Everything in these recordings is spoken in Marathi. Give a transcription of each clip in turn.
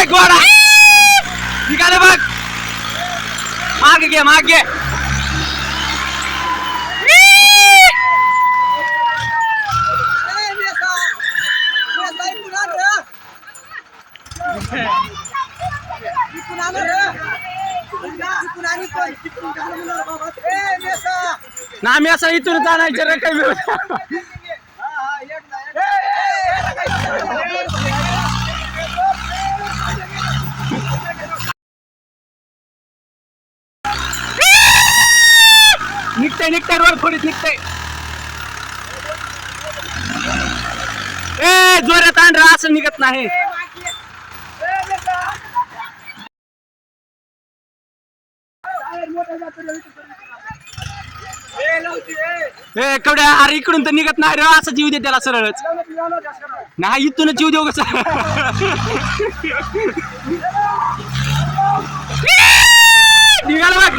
गोडा निघाले बघ मागे घे मागे ना मी असं इथून जाण्याच्या रे काही निघते वर खोलीत निघते ए जोरात आण रा असं निघत नाही ए कवड्या अरे इकडून तर निघत नाही रे असं जीव दे त्याला सरळच नाही इथूनच जीव देऊ कसं निघाला बघ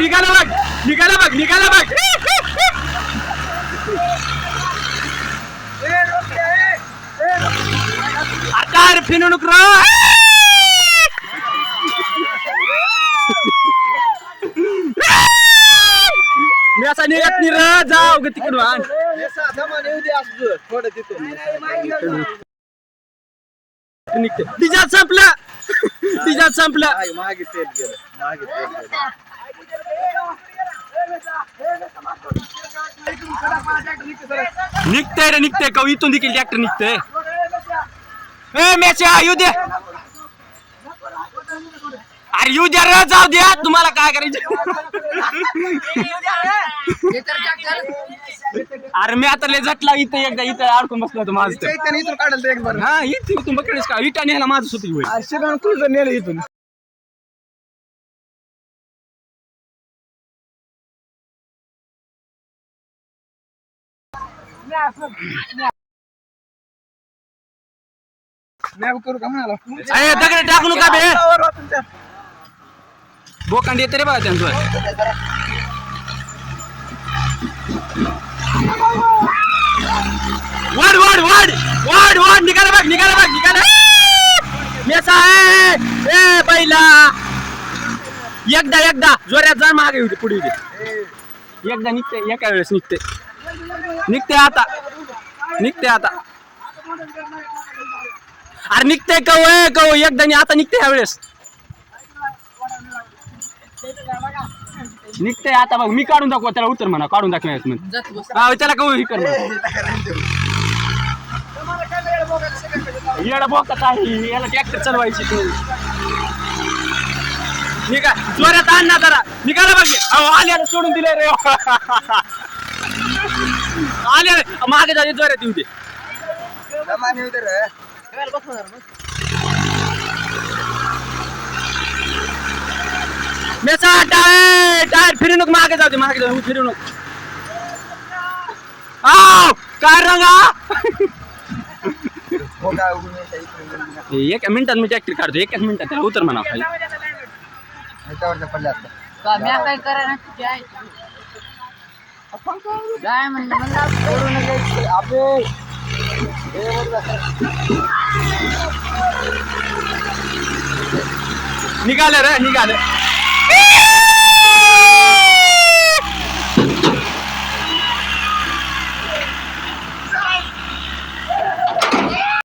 आता फिनू नुक मी असा निघत नाही र जाऊ ग तिकडून तिच्यात संपलं निघते का इथून देखील ट्रॅक्टर निघते मॅच येऊ दे अरे येऊ द्या रे जाऊ द्या तुम्हाला काय करायचं अरे मी आता लय झटला इथं अडकून बसलो होतो माझं इथून काढलं एक बार हा इथून बघेस का इटा नेला माझं स्वतः नेलं इथून दगड टाकू नका बे बोकांडी येते रे बघा त्यांचं वाढ निघाला मेसा ए पहिला एकदा जोऱ्यात जा मागे होते पुढे एकदा निघते एका वेळेस निघते आता अरे निघते कव एकदा आता निघते ह्या वेळेस निघते आता बघ मी काढून दाखवा त्याला उत्तर म्हणा काढून दाखवायचं त्याला कव ही कर येडा बोकत आहे याला ट्रॅक्टर चालवायची तू निघा जोरात आण ना जरा निघाला बघ आले सोडून दिले रे आले मागे जाते जोरात येऊ दे मेसा टायर फिरू नको मागे जाऊ दे फिरू नको काय रंगा एका मिनिटात मी ट्रॅक्टर काढतो एकाच मिनिटात त्याला उतर म्हणा खाली निघालं